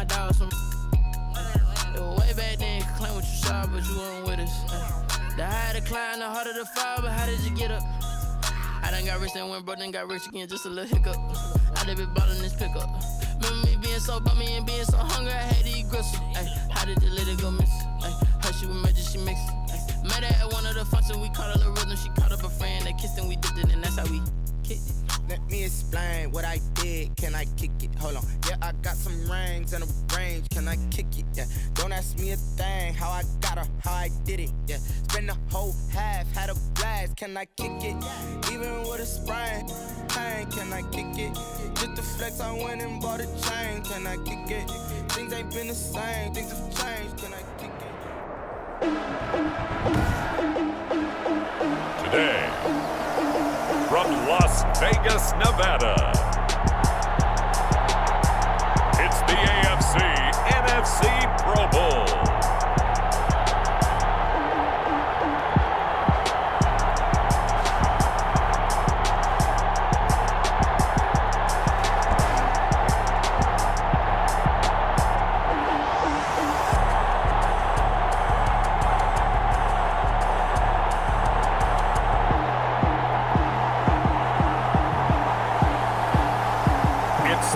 dog some. Way back then, you could claim what you saw, but you weren't with us. The higher the climb, the harder the fall, but how did you get up? I done got rich, then went broke, then got rich again, just a little hiccup. I done been ballin' this pickup. Remember me being so bummy and being so hungry, I had to eat gristle. How did you let it go miss? How she was magic, she mixed. Met her at one of the functions, we caught her the rhythm. She caught up a friend, they kissed and we dipped it, and that's how we kicked it. Let me explain what I did, can I kick it? Hold on, yeah, I got some rings and a range, can I kick it? Yeah, don't ask me a thing, how I got her, how I did it. Yeah, spend the whole half, had a blast, can I kick it? Even with a sprain, pain, can I kick it? Just to flex, I went and bought a chain, can I kick it? Things ain't been the same, things have changed, can I kick it? Today, from Las Vegas, Nevada, it's the AFC NFC Pro Bowl.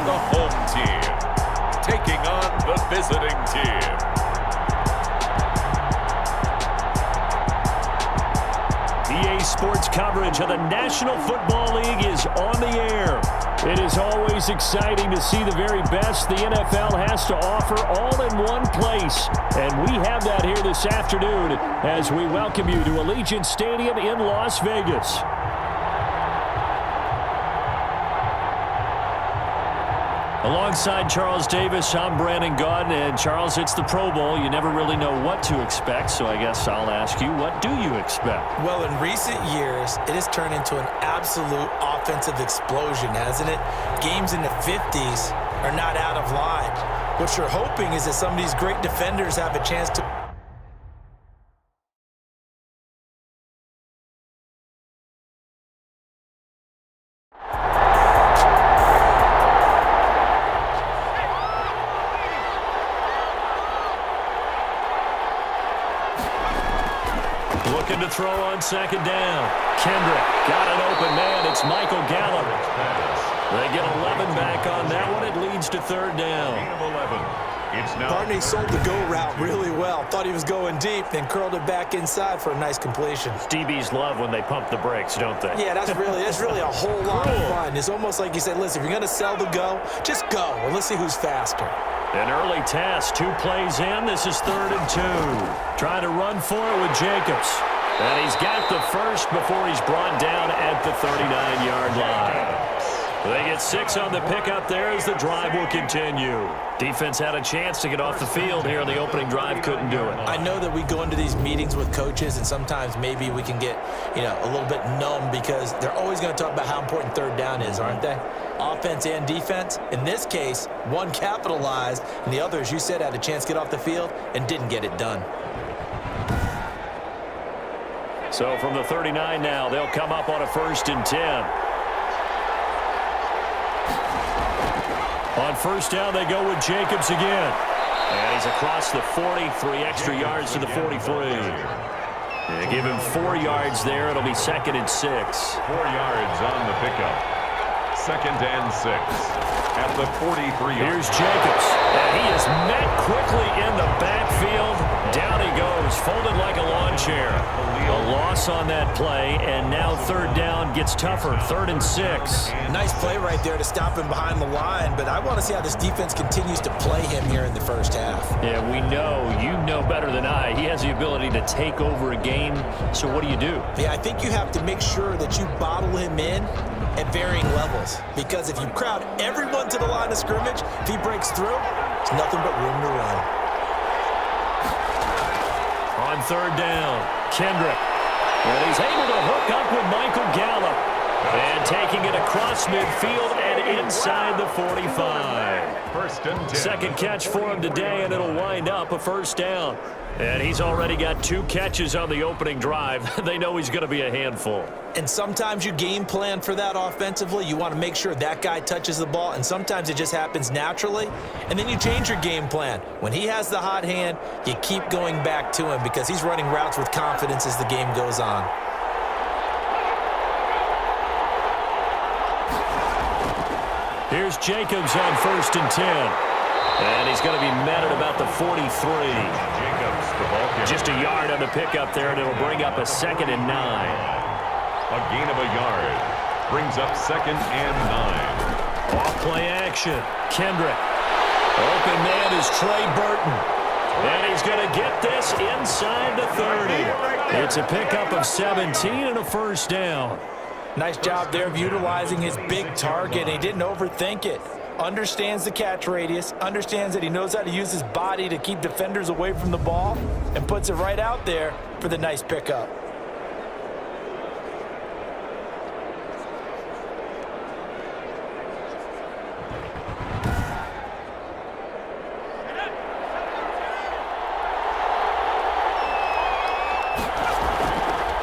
The home team taking on the visiting team. EA Sports coverage of the National Football League is on the air. It is always exciting to see the very best the NFL has to offer all in one place. And we have that here this afternoon as we welcome you to Allegiant Stadium in Las Vegas. Alongside Charles Davis, I'm Brandon Gaudin, and Charles, it's the Pro Bowl. You never really know what to expect, so I guess I'll ask you, what do you expect? Well, in recent years, it has turned into an absolute offensive explosion, hasn't it? Games in the 50s are not out of line. What you're hoping is that some of these great defenders have a chance to... Looking to throw on second down. Kendrick got an open man. It's Michael Gallup. They get 11 back on that one. It leads to third down. Barney sold the go route really well. Thought he was going deep, then curled it back inside for a nice completion. DBs love when they pump the brakes, don't they? Yeah, that's really a whole lot of fun. It's almost like you said, listen, if you're going to sell the go, just go. And let's see who's faster. An early test, 2 plays in. This is 3rd and 2. Trying to run for it with Jacobs. And he's got the first before he's brought down at the 39-yard line. They get 6 on the pickup there as the drive will continue. Defense had a chance to get off the field here on the opening drive, couldn't do it. I know that we go into these meetings with coaches, and sometimes maybe we can get, a little bit numb because they're always going to talk about how important third down is, aren't they? Offense and defense. In this case, one capitalized, and the other, as you said, had a chance to get off the field and didn't get it done. So from the 39 now, they'll come up on a 1st and 10. On 1st down, they go with Jacobs again. And he's across the 40, 3 extra yards to the 43. They give him 4 yards there. It'll be 2nd and 6. 4 yards on the pickup. 2nd and 6 at the 43. Here's Jacobs. And he is met quickly in the backfield. Down he goes, folded like a lawn chair. A loss on that play, and now 3rd down gets tougher. 3rd and 6. Nice play right there to stop him behind the line, but I want to see how this defense continues to play him here in the first half. Yeah, we know. You know better than I. He has the ability to take over a game, so what do you do? Yeah, I think you have to make sure that you bottle him in at varying levels, because if you crowd everyone to the line of scrimmage, if he breaks through, there's nothing but room to run. On 3rd down, Kendrick. And he's able to hook up with Michael Gallup. And taking it across midfield and inside the 45. First and 10. Second catch for him today, and it'll wind up a first down. And he's already got 2 catches on the opening drive. They know he's going to be a handful. And sometimes you game plan for that offensively. You want to make sure that guy touches the ball, and sometimes it just happens naturally. And then you change your game plan. When he has the hot hand, you keep going back to him because he's running routes with confidence as the game goes on. Here's Jacobs on first and 10. And he's going to be met at about the 43. Jacobs, the ball carrier. Just a yard on the pickup there, and it'll bring up a 2nd and 9. A gain of a yard. Brings up 2nd and 9. Off play action. Kendrick. Open man is Trey Burton. And he's going to get this inside the 30. It's a pickup of 17 and a first down. Nice job there of utilizing his big target. He didn't overthink it. Understands the catch radius, understands that he knows how to use his body to keep defenders away from the ball, and puts it right out there for the nice pickup.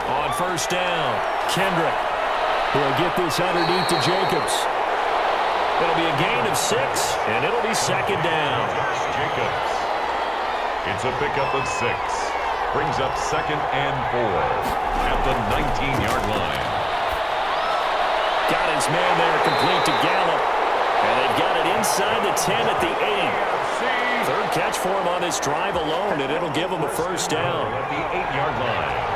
On first down, Kendrick will get this underneath to Jacobs. It'll be a gain of 6, and it'll be 2nd down. Jacobs. It's a pickup of 6. Brings up 2nd and 4 at the 19-yard line. Got his man there complete to Gallup. And they've got it inside the 10 at the 8. Third catch for him on this drive alone, and it'll give him a first down. At the 8-yard line.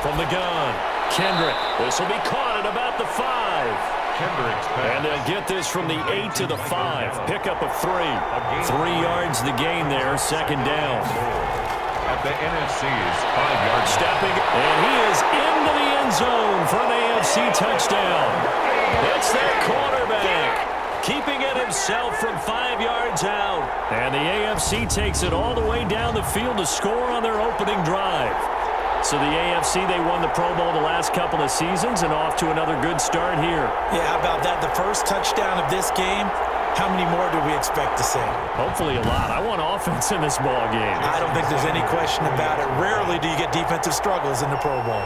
From the gun, Kendrick. This will be caught at about the 5. Kendrick's pass. And they'll get this from the 8 to the 5. Pickup of 3. 3 yards the gain there, 2nd down. At the NFC's 5-yard Stepping, and he is into the end zone for an AFC touchdown. It's their quarterback, keeping it himself from 5 yards out. And the AFC takes it all the way down the field to score on their opening drive. So the AFC, they won the Pro Bowl the last couple of seasons and off to another good start here. Yeah, how about that? The first touchdown of this game, how many more do we expect to see? Hopefully a lot. I want offense in this ball game. I don't think there's any question about it. Rarely do you get defensive struggles in the Pro Bowl.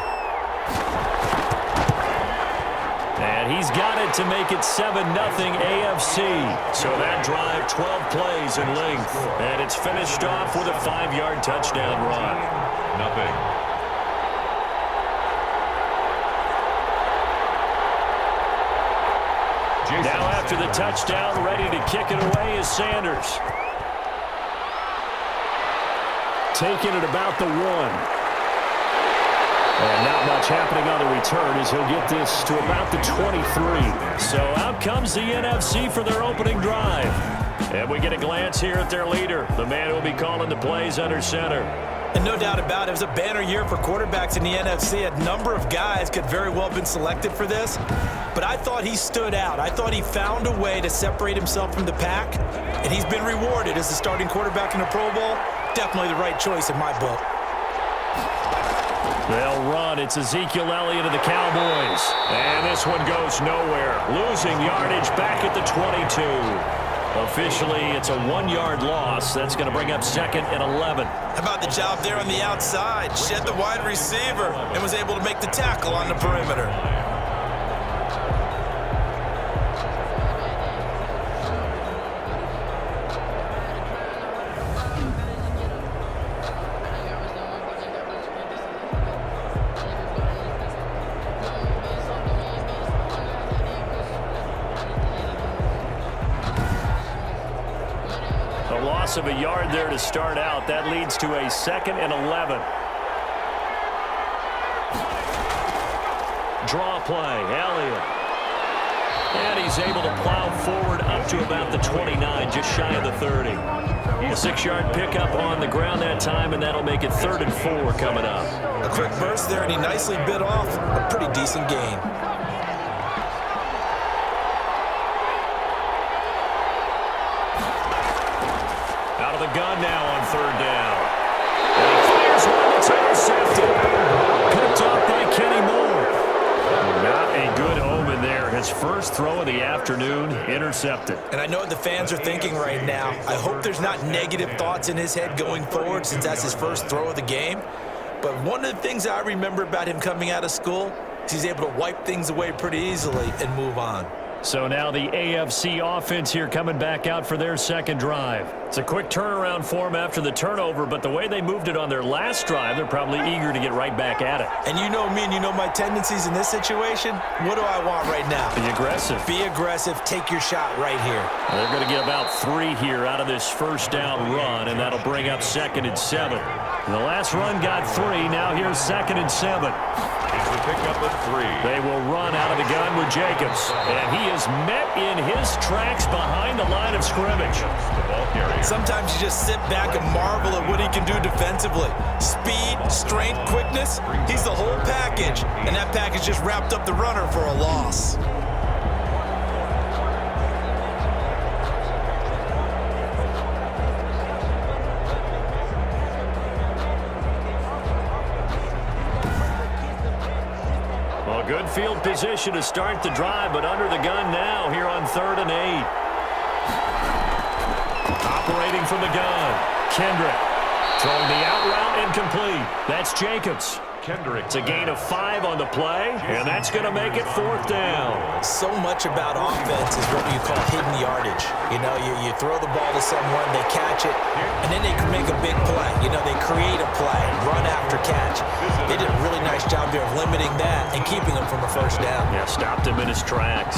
And he's got it to make it 7-0 AFC. So that drive, 12 plays in length. And it's finished off with a 5-yard touchdown run. Nothing. Now after the touchdown, ready to kick it away is Sanders. Taking it about the 1. And not much happening on the return as he'll get this to about the 23. So out comes the NFC for their opening drive. And we get a glance here at their leader, the man who will be calling the plays under center. And no doubt about it, it was a banner year for quarterbacks in the NFC. A number of guys could very well have been selected for this. But I thought he stood out. I thought he found a way to separate himself from the pack. And he's been rewarded as the starting quarterback in the Pro Bowl. Definitely the right choice in my book. They'll run. It's Ezekiel Elliott of the Cowboys. And this one goes nowhere. Losing yardage back at the 22. Officially, it's a 1-yard loss. That's going to bring up 2nd and 11. How about the job there on the outside? Shed the wide receiver and was able to make the tackle on the perimeter. Of a yard there to start out. That leads to a 2nd and 11. Draw play, Elliott. And he's able to plow forward up to about the 29, just shy of the 30. A 6-yard pickup on the ground that time, and that'll make it 3rd and 4 coming up. A quick burst there, and he nicely bit off a pretty decent gain. Out of the gun now on 3rd down. It's intercepted. Picked off by Kenny Moore. Not a good omen there. His first throw of the afternoon, intercepted. And I know what the fans are thinking right now. I hope there's not negative thoughts in his head going forward since that's his first throw of the game. But one of the things I remember about him coming out of school is he's able to wipe things away pretty easily and move on. So now the AFC offense here coming back out for their second drive. It's a quick turnaround for them after the turnover, but the way they moved it on their last drive, they're probably eager to get right back at it. And you know me and you know my tendencies in this situation. What do I want right now? Be aggressive. Be aggressive. Take your shot right here. They're going to get about 3 here out of this first down run, and that'll bring up 2nd and 7. The last run got 3. Now here's 2nd and 7. It's a pickup of 3. They will run out of the gun with Jacobs. And he is met in his tracks behind the line of scrimmage. The ball carrier. Sometimes you just sit back and marvel at what he can do defensively. Speed, strength, quickness. He's the whole package. And that package just wrapped up the runner for a loss. Good field position to start the drive, but under the gun now here on 3rd and 8. Operating from the gun, Kendrick. Throwing the out route incomplete. That's Jacobs. Kendrick. It's a gain of 5 on the play, and that's going to make it 4th down. So much about offense is what you call hidden yardage. You know, you throw the ball to someone, they catch it, and then they can make a big play. You know, they create a play, run after catch. They did a really nice job there of limiting that and keeping him from a first down. Yeah, stopped him in his tracks.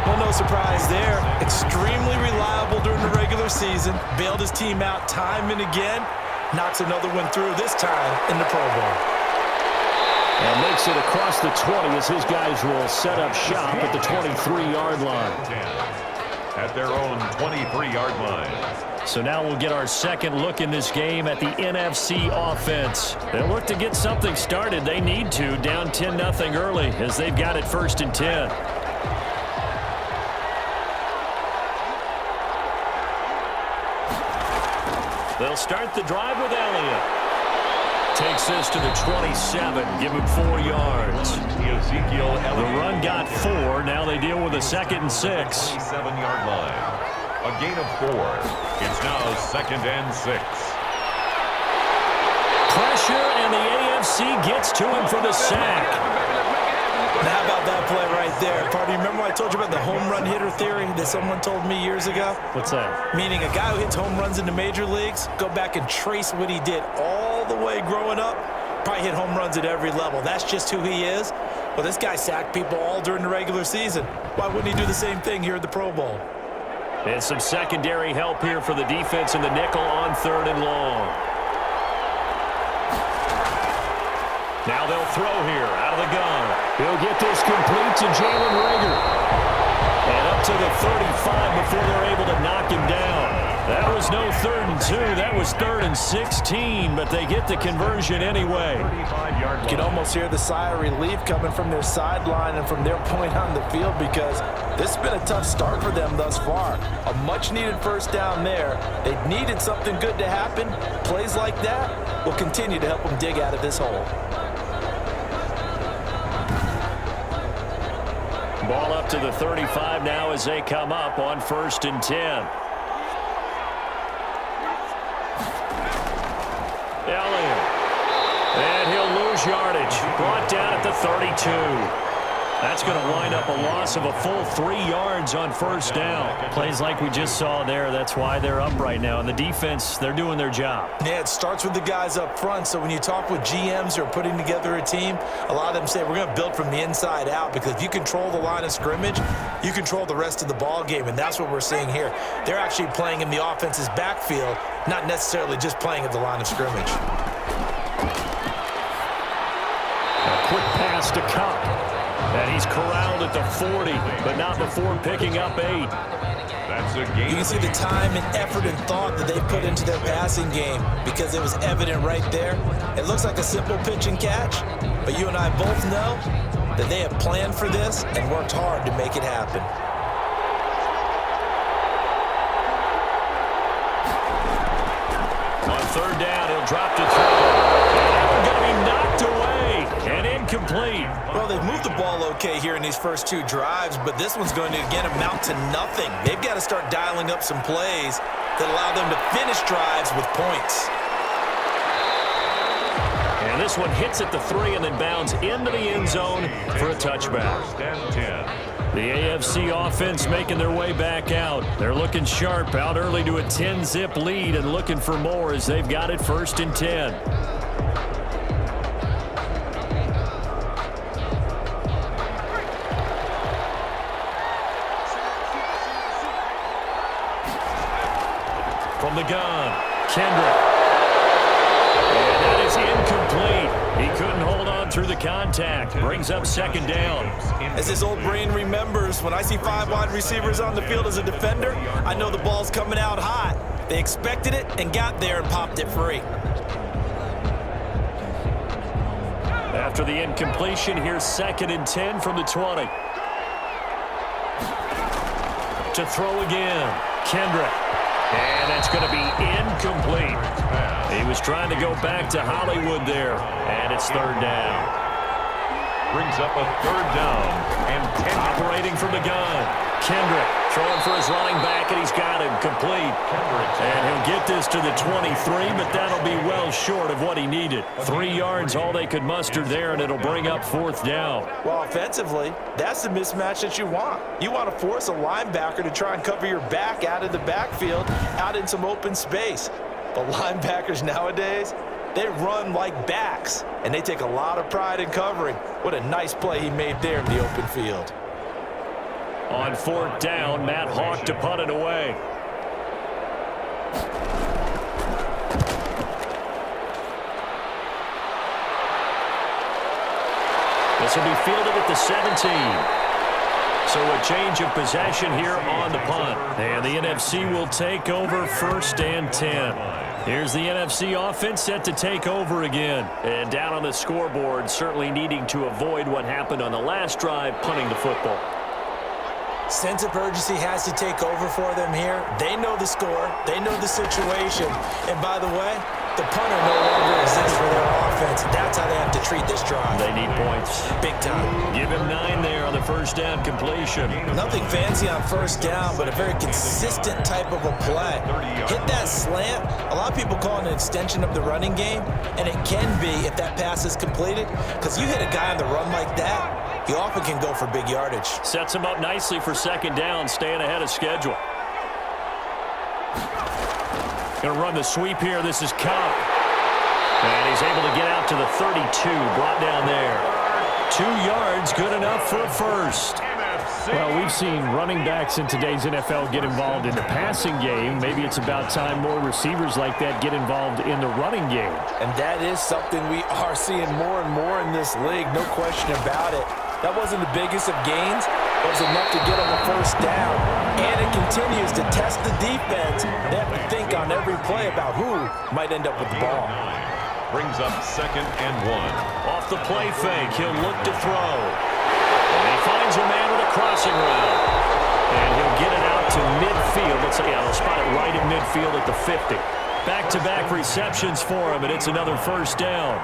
Well, no surprise there. Extremely reliable during the regular season. Bailed his team out time and again. Knocks another one through, this time in the Pro Bowl. And makes it across the 20 as his guys will set up shop at the 23-yard line. At their own 23-yard line. So now we'll get our second look in this game at the NFC offense. They'll look to get something started. They need to, down 10-0 early as they've got it 1st and 10. They'll start the drive with Elliott. Takes this to the 27. Give him 4 yards. Ezekiel Elliott. The run got 4. Now they deal with a 2nd and 6. 27-yard line. A gain of 4. It's now 2nd and 6. Pressure, and the AFC gets to him for the sack. Now, how about that play right there? Party, remember I told you about the home run hitter theory that someone told me years ago? What's that? Meaning a guy who hits home runs in the major leagues, go back and trace what he did all the way growing up, probably hit home runs at every level. That's just who he is. Well, this guy sacked people all during the regular season. Why wouldn't he do the same thing here at the Pro Bowl? And some secondary help here for the defense in the nickel on 3rd and long. Now they'll throw here out of the gun. He'll get this complete to Jalen Reagor. And up to the 35 before they're able to knock him down. That was no 3rd and 2. That was 3rd and 16, but they get the conversion anyway. You can almost hear the sigh of relief coming from their sideline and from their point on the field because this has been a tough start for them thus far. A much-needed first down there. They needed something good to happen. Plays like that will continue to help them dig out of this hole. Ball up to the 35 now as they come up on 1st and 10. Elliott. And he'll lose yardage. Brought down at the 32. That's going to wind up a loss of a full 3 yards on 1st down. Plays like we just saw there. That's why they're up right now. And the defense, they're doing their job. Yeah, it starts with the guys up front. So when you talk with GMs who are putting together a team, a lot of them say we're going to build from the inside out because if you control the line of scrimmage, you control the rest of the ball game. And that's what we're seeing here. They're actually playing in the offense's backfield, not necessarily just playing at the line of scrimmage. A quick pass to Kupp. And he's corralled at the 40, but not before picking up 8. That's a gain. You can see the time and effort and thought that they put into their passing game because it was evident right there. It looks like a simple pitch and catch, but you and I both know that they have planned for this and worked hard to make it happen. On 3rd down, he'll drop to 3. Well, they've moved the ball okay here in these first two drives, but this one's going to, again, amount to nothing. They've got to start dialing up some plays that allow them to finish drives with points. And this one hits at the 3 and then bounds into the end zone for a touchback. First and 10. The AFC offense making their way back out. They're looking sharp, out early to a 10-zip lead and looking for more as they've got it 1st and 10. From the gun, Kendrick. And that is incomplete. He couldn't hold on through the contact. Brings up 2nd down. As his old brain remembers, when I see 5 wide receivers on the field as a defender, I know the ball's coming out hot. They expected it and got there and popped it free. After the incompletion, here's 2nd and 10 from the 20. To throw again, Kendrick. And that's going to be incomplete. He was trying to go back to Hollywood there, and it's 3rd down. Brings up a 3rd down and 10. Operating from the gun, Kendrick throwing for his running back, and he's got him complete. And he'll get this to the 23, but that'll be well short of what he needed. 3 yards, all they could muster there, and it'll bring up 4th down. Well, offensively, that's the mismatch that you want. You want to force a linebacker to try and cover your back out of the backfield, out in some open space. But linebackers nowadays, they run like backs, and they take a lot of pride in covering. What a nice play he made there in the open field. On 4th down, Matt Hawk to punt it away. This will be fielded at the 17. So a change of possession here on the punt. And the NFC will take over 1st and 10. Here's the NFC offense set to take over again. And down on the scoreboard, certainly needing to avoid what happened on the last drive, punting the football. Sense of urgency has to take over for them here. They know the score. They know the situation. And by the way, the punter no longer exists for their offense. That's how they have to treat this drive. They need points. Big time. Give him 9 there on the 1st down completion. Nothing fancy on 1st down, but a very consistent type of a play. Hit that slant. A lot of people call it an extension of the running game, and it can be if that pass is completed, because you hit a guy on the run like that, he often can go for big yardage. Sets him up nicely for 2nd down, staying ahead of schedule. Going to run the sweep here. This is Cobb. And he's able to get out to the 32, brought down there. 2 yards, good enough for a 1st. Well, we've seen running backs in today's NFL get involved in the passing game. Maybe it's about time more receivers like that get involved in the running game. And that is something we are seeing more and more in this league, no question about it. That wasn't the biggest of gains. It was enough to get on the 1st down. And it continues to test the defense. They have to think on every play about who might end up with the ball. Brings up 2nd and 1. Off the play fake, he'll look to throw. And he finds a man with a crossing route. And he'll get it out to midfield. Let's say, yeah, they'll spot it right in midfield at the 50. Back-to-back receptions for him, and it's another 1st down.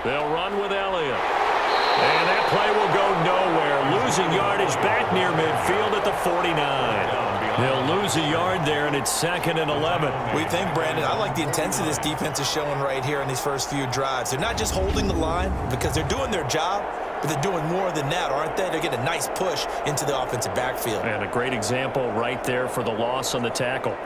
They'll run with Elliott. And that play will go nowhere. Losing yardage back near midfield at the 49. They'll lose a yard there, and it's 2nd and 11. We think, Brandon, I like the intensity this defense is showing right here in these first few drives. They're not just holding the line because they're doing their job, but they're doing more than that, aren't they? They're getting a nice push into the offensive backfield. And a great example right there for the loss on the tackle.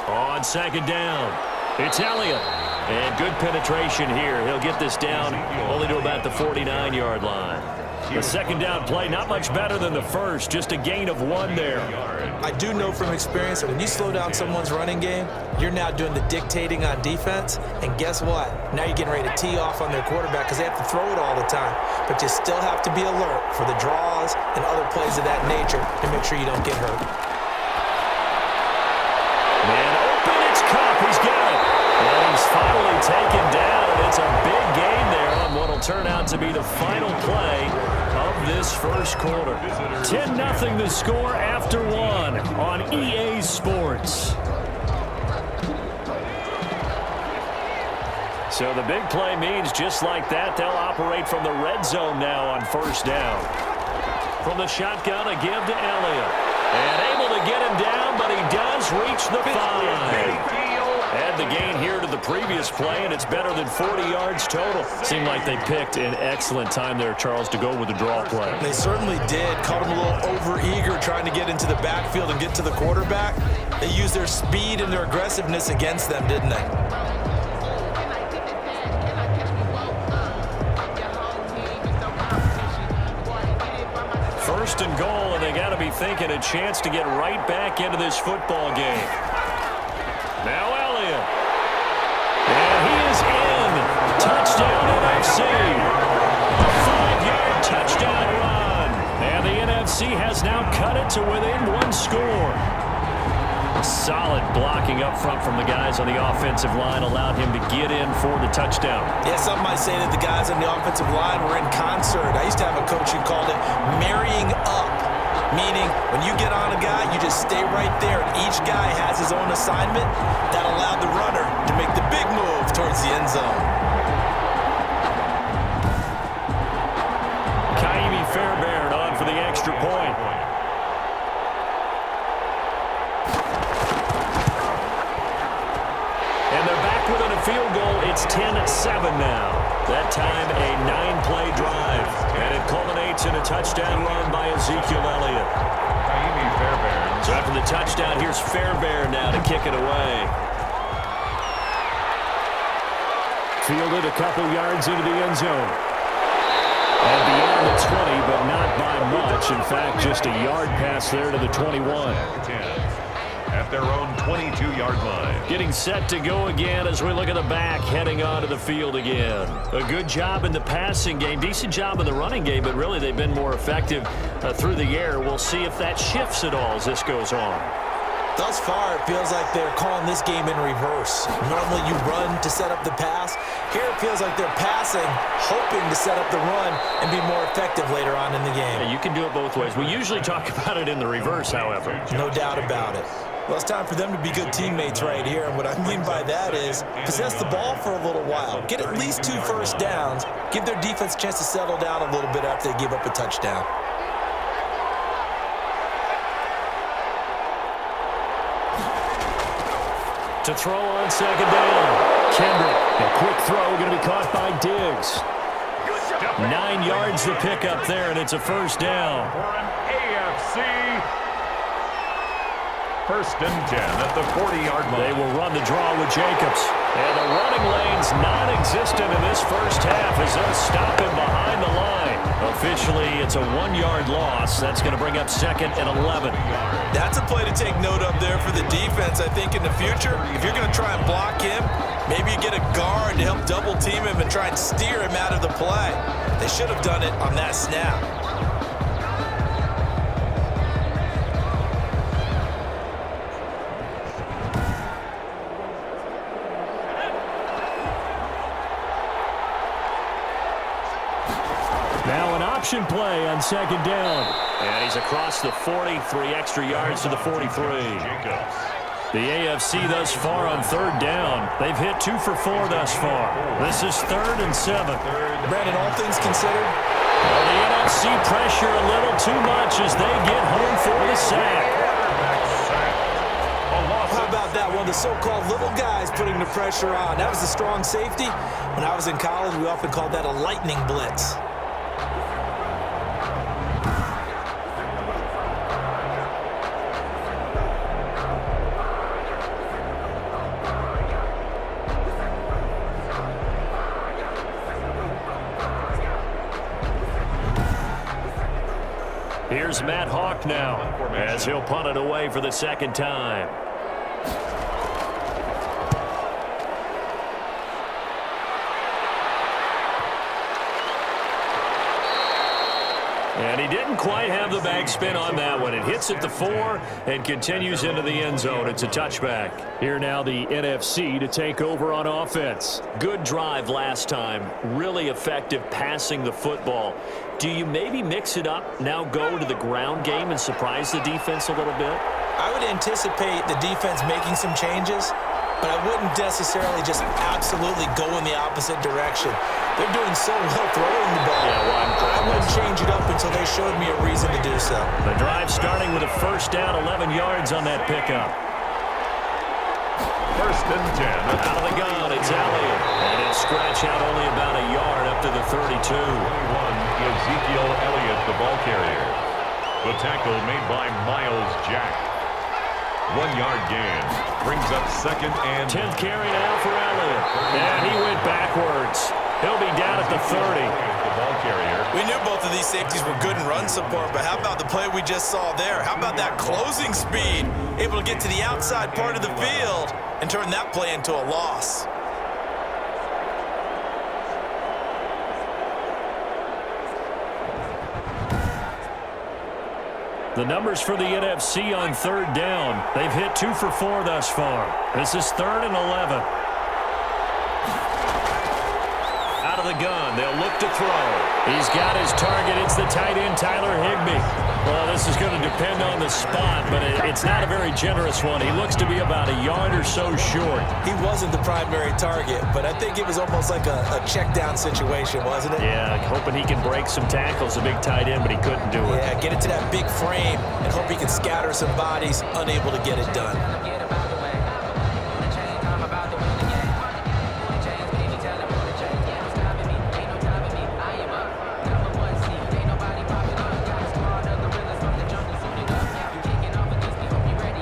On 2nd down, it's Elliott. And good penetration here. He'll get this down only to about the 49-yard line. The 2nd down play, not much better than the first, just a gain of 1 there. I do know from experience that when you slow down someone's running game, you're now doing the dictating on defense. And guess what? Now you're getting ready to tee off on their quarterback because they have to throw it all the time. But you still have to be alert for the draws and other plays of that nature to make sure you don't get hurt. Man open, it's Kupp. He's got it. And he's finally taken down. It's a big gain there on what will turn out to be the final play of this first quarter. 10-0 the score after one on EA Sports. So the big play means just like that, they'll operate from the red zone now on first down. From the shotgun, a give to Elliott. And able to get him down, but he does reach the 5. Add the gain here to the previous play, and it's better than 40 yards total. Seemed like they picked an excellent time there, Charles, to go with the draw play. They certainly did. Caught him a little over-eager trying to get into the backfield and get to the quarterback. They used their speed and their aggressiveness against them, didn't they? First and goal, and they got to be thinking a chance to get right back into this football game. Now Elliott. And he is in. Touchdown NFC. A 5-yard touchdown run. And the NFC has now cut it to within one score. Solid blocking up front from the guys on the offensive line allowed him to get in for the touchdown. Yeah, some might say that the guys on the offensive line were in concert. I used to have a coach who called it marrying up, meaning when you get on a guy, you just stay right there, and each guy has his own assignment. That allowed the runner to make the big move towards the end zone. Ka'imi Fairbairn on for the extra point. And they're back within a field goal. It's 10-7 now. That time a 9-play drive. And it culminates in a touchdown run by Ezekiel Elliott. So after the touchdown, here's Fairbairn now to kick it away. Fielded a couple yards into the end zone. And beyond the 20, but not by much. In fact, just a yard pass there to the 21. At their own 22-yard line. Getting set to go again as we look at the back, heading onto the field again. A good job in the passing game, decent job in the running game, but really they've been more effective through the air. We'll see if that shifts at all as this goes on. Thus far, it feels like they're calling this game in reverse. Normally you run to set up the pass. Here it feels like they're passing, hoping to set up the run and be more effective later on in the game. Yeah, you can do it both ways. We usually talk about it in the reverse, however. No doubt about it. Well, it's time for them to be good teammates right here, and what I mean by that is possess the ball for a little while, get at least 2 first downs, give their defense a chance to settle down a little bit after they give up a touchdown. To throw on second down. Kendrick, a quick throw, going to be caught by Diggs. 9 yards to pick up there, and it's a first down. For an AFC first and 10 at the 40-yard line. They will run the draw with Jacobs. And the running lane's non-existent in this first half as they'll stop him behind the line. Officially, it's a 1-yard loss. That's going to bring up second and 11. That's a play to take note of there for the defense, I think, in the future. If you're going to try and block him, maybe you get a guard to help double-team him and try and steer him out of the play. They should have done it on that snap. Now an option play on second down. And he's across the 40, 3 extra yards to the 43. Jacobs. The AFC thus far on third down. They've hit 2 for 4 thus far. This is 3rd and 7. Brandon, all things considered, Well, the NFC pressure a little too much as they get home for the sack. how about that? One of the so-called little guys putting the pressure on. That was the strong safety. When I was in college, we often called that a lightning blitz. Here's Matt Hawk now as he'll punt it away for the second time. And he didn't quite have the backspin on that one. It hits at the 4 and continues into the end zone. It's a touchback. Here now the NFC to take over on offense. Good drive last time. Really effective passing the football. Do you maybe mix it up, now go to the ground game and surprise the defense a little bit? I would anticipate the defense making some changes, but I wouldn't necessarily just absolutely go in the opposite direction. They're doing so well throwing the ball. I wouldn't change it up until they showed me a reason to do so. The drive starting with a first down, 11 yards on that pickup. First and 10. Out of the gun, it's Elliott. And he'll scratch out only about a yard up to the 32. 21, Ezekiel Elliott, the ball carrier. The tackle made by Miles Jack. 1-yard gain. Brings up second and 10th carry now for Elliott. And he went backwards. He'll be down at the 30. The ball carrier. We knew both of these safeties were good in run support, but how about the play we just saw there? How about that closing speed? Able to get to the outside part of the field and turn that play into a loss. The numbers for the NFC on third down. They've hit 2 for 4 thus far. This is 3rd and 11. Out of the gun, they'll look to throw. He's got his target. It's the tight end, Tyler Higbee. Well, this is going to depend on the spot, but it's not a very generous one. He looks to be about a yard or so short. He wasn't the primary target, but I think it was almost like a check down situation, wasn't it? Yeah, hoping he can break some tackles, a big tight end, but he couldn't do it. Yeah, get it to that big frame and hope he can scatter some bodies, unable to get it done.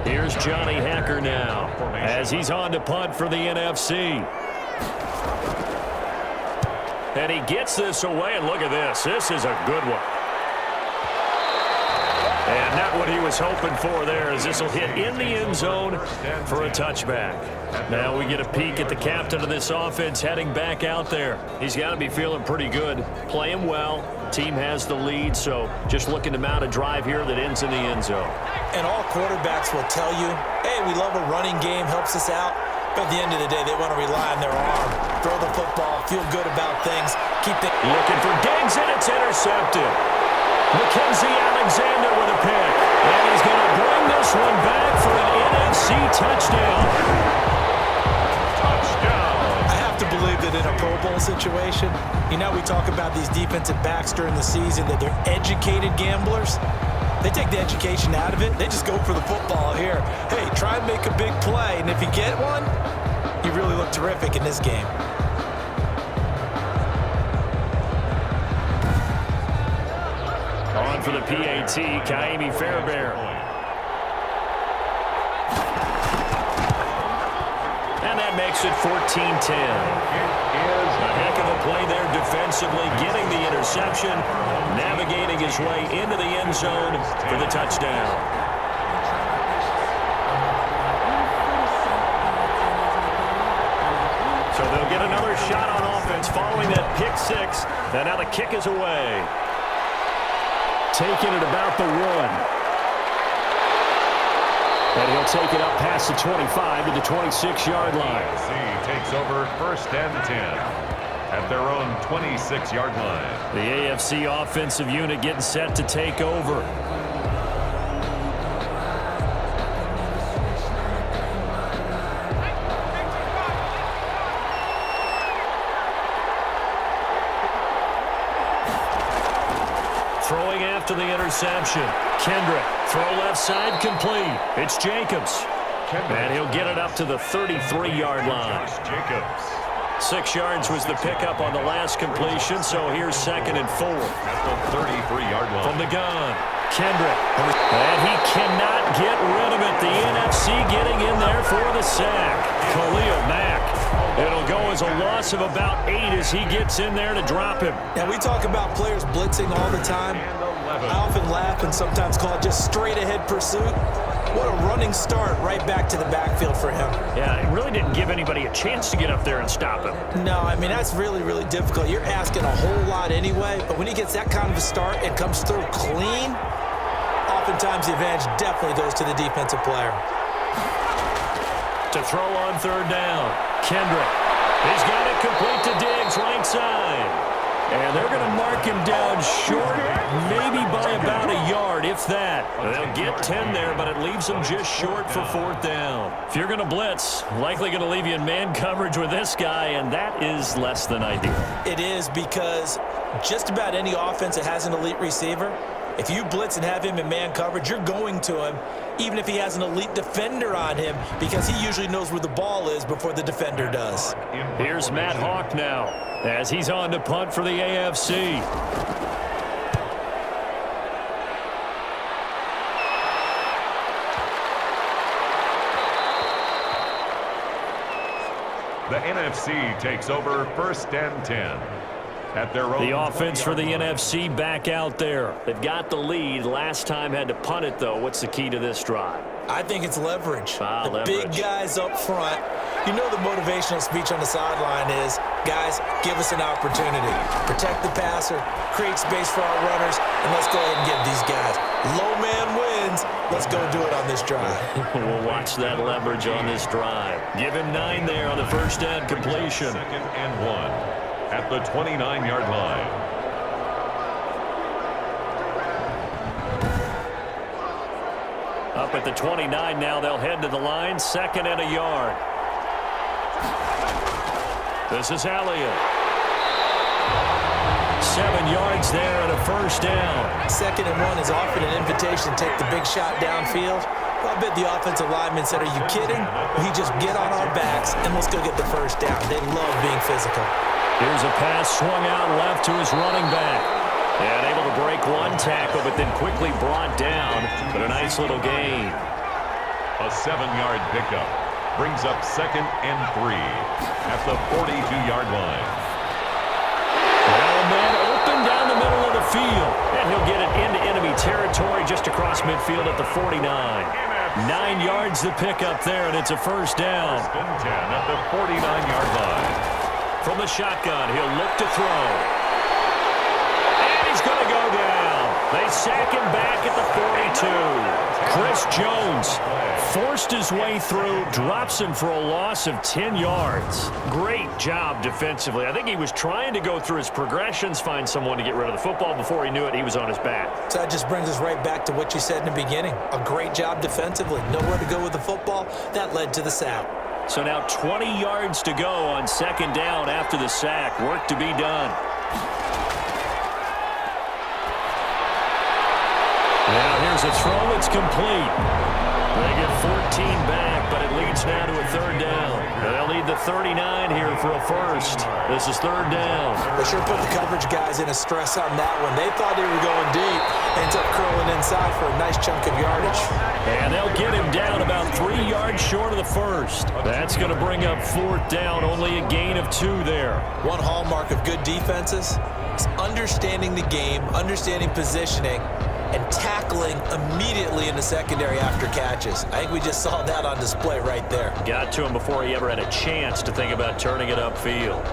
Here's Johnny Hacker now as he's on to punt for the NFC. And he gets this away, and look at this. This is a good one. And not what he was hoping for there, as this will hit in the end zone for a touchback. Now we get a peek at the captain of this offense heading back out there. He's got to be feeling pretty good, playing well. Team has the lead, so just looking to mount a drive here that ends in the end zone. And all quarterbacks will tell you, hey, we love a running game, helps us out. But at the end of the day, they want to rely on their arm. Throw the football, feel good about things. Looking for Diggs, and it's intercepted. Mackenzie Alexander with a pick. And he's going to bring this one back for an NFC touchdown. I have to believe that in a Pro Bowl situation, you know, we talk about these defensive backs during the season, that they're educated gamblers. They take the education out of it. They just go for the football here. Hey, try and make a big play, and if you get one, you really look terrific in this game. On for the PAT, Ka'imi Fairbairn. And that makes it 14-10. A heck of a play there defensively, getting the interception, navigating his way into the end zone for the touchdown. So they'll get another shot on offense following that pick six. And now the kick is away. Taking it about the 1. And he'll take it up past the 25 to the 26-yard line. AFC takes over first and 10 at their own 26-yard line. The AFC offensive unit getting set to take over. Throwing after the interception. Kendrick, throw left side, complete. It's Jacobs. And he'll get it up to the 33-yard line. Jacobs. 6 yards was the pickup on the last completion, so here's 2nd and 4. At the 33-yard line. From the gun, Kendrick. And he cannot get rid of it. The NFC getting in there for the sack. Khalil Mack. It'll go as a loss of about 8 as he gets in there to drop him. Now, we talk about players blitzing all the time. I often laugh and sometimes call it just straight-ahead pursuit. What a running start right back to the backfield for him. Yeah, it really didn't give anybody a chance to get up there and stop him. No, I mean, that's really, really difficult. You're asking a whole lot anyway, but when he gets that kind of a start and comes through clean, oftentimes the advantage definitely goes to the defensive player. To throw on third down, Kendrick. He's got it complete to Diggs, right side. And they're going to mark him down short, maybe by about a yard, if that. They'll get 10 there, but it leaves them just short for fourth down. If you're going to blitz, likely going to leave you in man coverage with this guy, and that is less than ideal. It is, because just about any offense that has an elite receiver, if you blitz and have him in man coverage, you're going to him, even if he has an elite defender on him, because he usually knows where the ball is before the defender does. Here's Matt Hawk now, as he's on to punt for the AFC. The NFC takes over 1st and 10. At their own the offense for the NFC back out there. They've got the lead. Last time had to punt it, though. What's the key to this drive? I think it's leverage. The leverage. Big guys up front. You know the motivational speech on the sideline is, guys, give us an opportunity. Protect the passer, create space for our runners, and let's go ahead and give these guys. Low man wins. Let's go do it on this drive. We'll watch that leverage on this drive. Give him 9 there on the first down completion. 2nd and 1. At the 29-yard line. Up at the 29 now, they'll head to the line. 2nd and a yard. This is Elliott. 7 yards there and a first down. 2nd and 1 is often an invitation to take the big shot downfield. I bet the offensive lineman said, are you kidding? We just get on our backs and let's go get the first down. They love being physical. Here's a pass swung out left to his running back. And able to break one tackle, but then quickly brought down. But a nice little gain. A 7-yard pickup brings up 2nd and 3 at the 42-yard line. Well, man, open down the middle of the field. And he'll get it into enemy territory just across midfield at the 49. 9 yards to pick up there, and it's a first down. 1st and 10 at the 49-yard line. From the shotgun, he'll look to throw. And he's going to go down. They sack him back at the 42. Chris Jones forced his way through, drops him for a loss of 10 yards. Great job defensively. I think he was trying to go through his progressions, find someone to get rid of the football. Before he knew it, he was on his back. So that just brings us right back to what you said in the beginning. A great job defensively. Nowhere to go with the football. That led to the sack. So now 20 yards to go on 2nd down after the sack. Work to be done. Now here's a throw. It's complete. They get 14 back, but it leads now to a 3rd down. They'll need the 39 here for a first. This is 3rd down. They sure put the coverage guys in a stress on that one. They thought they were going deep. Ends up curling inside for a nice chunk of yardage. And they'll get him down about 3 yards short of the first. That's going to bring up 4th down. Only a gain of 2 there. One hallmark of good defenses is understanding the game, understanding positioning, and tackling immediately in the secondary after catches. I think we just saw that on display right there. Got to him before he ever had a chance to think about turning it upfield.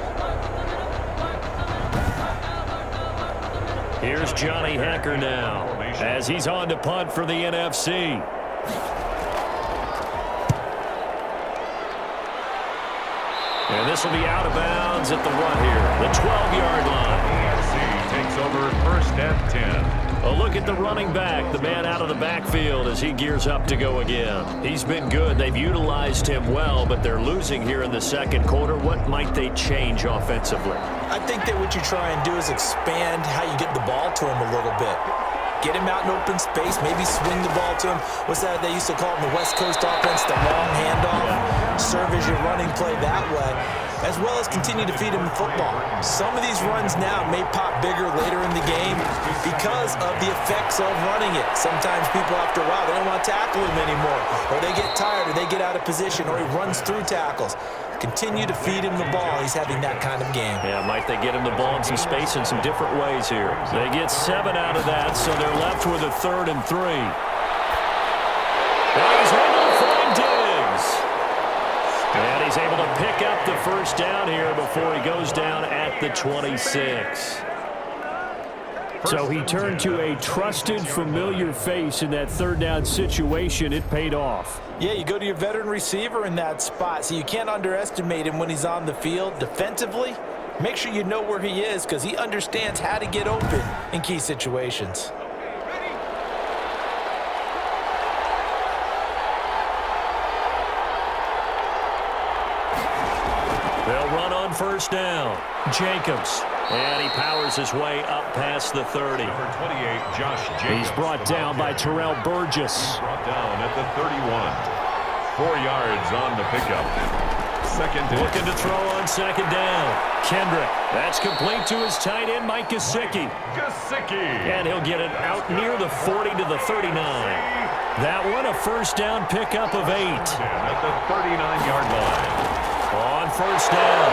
Here's Johnny Hekker now, as he's on to punt for the NFC. And this will be out of bounds at the 1 here, the 12-yard line. NFC takes over 1st and 10. A look at the running back, the man out of the backfield as he gears up to go again. He's been good. They've utilized him well, but they're losing here in the 2nd quarter. What might they change offensively? I think that what you try and do is expand how you get the ball to him a little bit. Get him out in open space, maybe swing the ball to him. What's that they used to call it in the West Coast offense, the long handoff? Serve as your running play that way, as well as continue to feed him the football. Some of these runs now may pop bigger later in the game because of the effects of running it. Sometimes people, after a while, they don't want to tackle him anymore, or they get tired, or they get out of position, or he runs through tackles. Continue to feed him the ball. He's having that kind of game. Yeah, might they get him the ball in some space in some different ways here. They get 7 out of that, so they're left with a 3rd and 3. pick up the first down here before he goes down at the 26. So he turned to a trusted, familiar face in that third down situation. It paid off. Yeah, you go to your veteran receiver in that spot, so you can't underestimate him when he's on the field. Defensively, make sure you know where he is because he understands how to get open in key situations. They'll run on first down. Jacobs. And he powers his way up past the 30. Number 28, Josh Jacobs. He's brought down by Terrell Burgess. Brought down at the 31. 4 yards on the pickup. Second down. Looking to throw on second down. Kendrick. That's complete to his tight end, Mike Gesicki. And he'll get it out near the 40 to the 39. That one a first down pickup of 8. At the 39-yard line. On first down,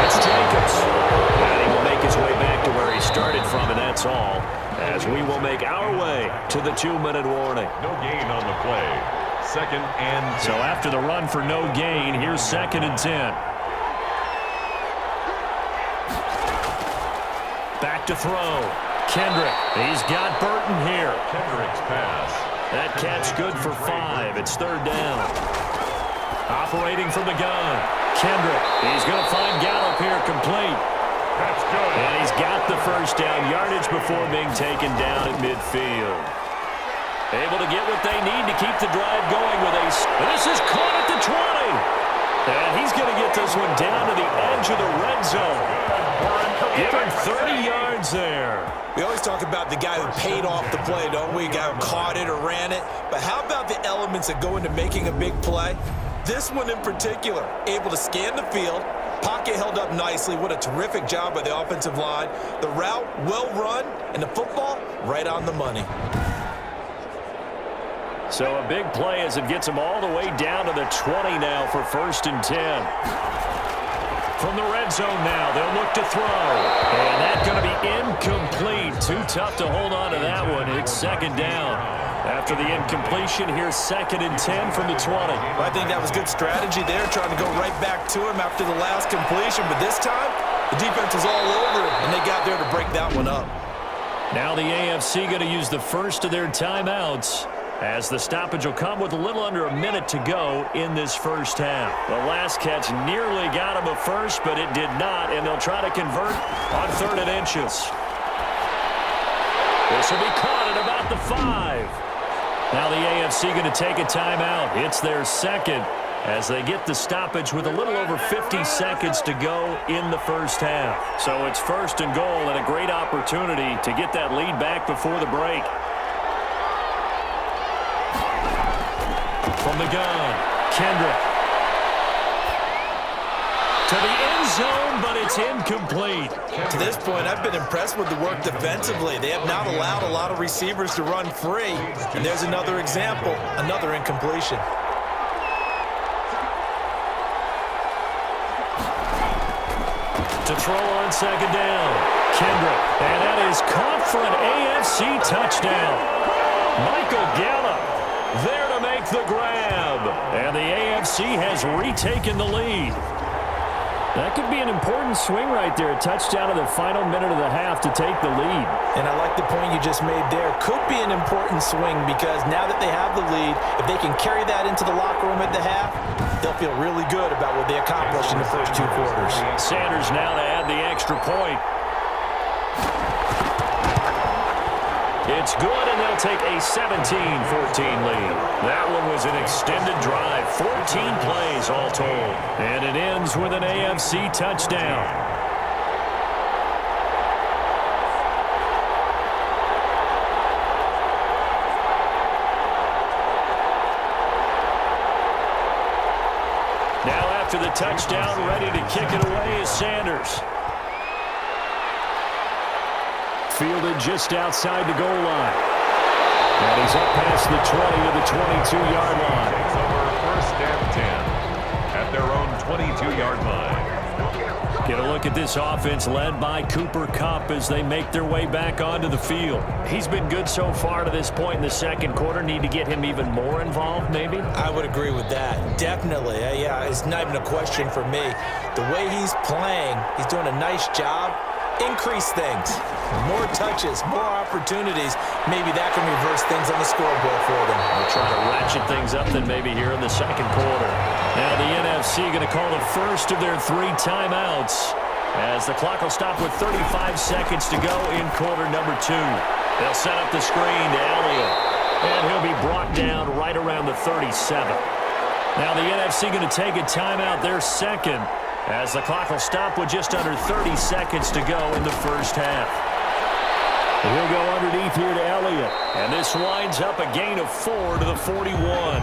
it's Jacobs. And he will make his way back to where he started from, and that's all. As we will make our way to the 2-minute warning. No gain on the play. Second and 10. So after the run for no gain, here's second and 10. Back to throw. Kendrick. He's got Burton here. Kendrick's pass. That catch good for 5. It's third down. Operating from the gun. Kendrick. He's going to find Gallup here complete. That's good. And he's got the first down yardage before being taken down at midfield. Able to get what they need to keep the drive going with a... This is caught at the 20. And he's going to get this one down to the edge of the red zone. Give him 30 yards there. We always talk about the guy who paid off the play, don't we? The guy who caught it or ran it. But how about the elements that go into making a big play? This one in particular, able to scan the field, pocket held up nicely. What a terrific job by the offensive line. The route, well run, and the football, right on the money. So a big play as it gets him all the way down to the 20 now for first and 10. From the red zone now, they'll look to throw. And that's going to be incomplete. Too tough to hold on to that one. It's second down. After the incompletion, here's second and 10 from the 20. Well, I think that was good strategy there, trying to go right back to him after the last completion. But this time, the defense was all over him, and they got there to break that one up. Now the AFC going to use the first of their timeouts, as the stoppage will come with a little under a minute to go in this first half. The last catch nearly got him a first, but it did not, and they'll try to convert on third and inches. This will be caught at about the 5. Now the AFC going to take a timeout. It's their second as they get the stoppage with a little over 50 seconds to go in the first half. So it's first and goal and a great opportunity to get that lead back before the break. From the gun, Kendrick. To the end zone, but it's incomplete. To this point, I've been impressed with the work defensively. They have not allowed a lot of receivers to run free. And there's another example, another incompletion. To throw on second down, Kendrick. And that is caught for an AFC touchdown. Michael Gallup there to make the grab. And the AFC has retaken the lead. That could be an important swing right there. A touchdown in the final minute of the half to take the lead. And I like the point you just made there. Could be an important swing because now that they have the lead, if they can carry that into the locker room at the half, they'll feel really good about what they accomplished in the first 2 quarters. Sanders now to add the extra point. It's good, and they'll take a 17-14 lead. That one was an extended drive, 14 plays all told. And it ends with an AFC touchdown. Now after the touchdown, ready to kick it away is Sanders. Fielded just outside the goal line. And he's up past the 20 to the 22-yard line. It's over first and 10 at their own 22-yard line. Get a look at this offense led by Cooper Kupp as they make their way back onto the field. He's been good so far to this point in the second quarter. Need to get him even more involved, maybe? I would agree with that. Definitely. Yeah, it's not even a question for me. The way he's playing, he's doing a nice job. Increase things. More touches, more opportunities. Maybe that can reverse things on the scoreboard for them. They'll try to ratchet things up then maybe here in the second quarter. Now the NFC going to call the first of their 3 timeouts as the clock will stop with 35 seconds to go in quarter number 2. They'll set up the screen to Elliott, and he'll be brought down right around the 37. Now the NFC going to take a timeout, their second, as the clock will stop with just under 30 seconds to go in the first half. He'll go underneath here to Elliott, and this winds up a gain of 4 to the 41.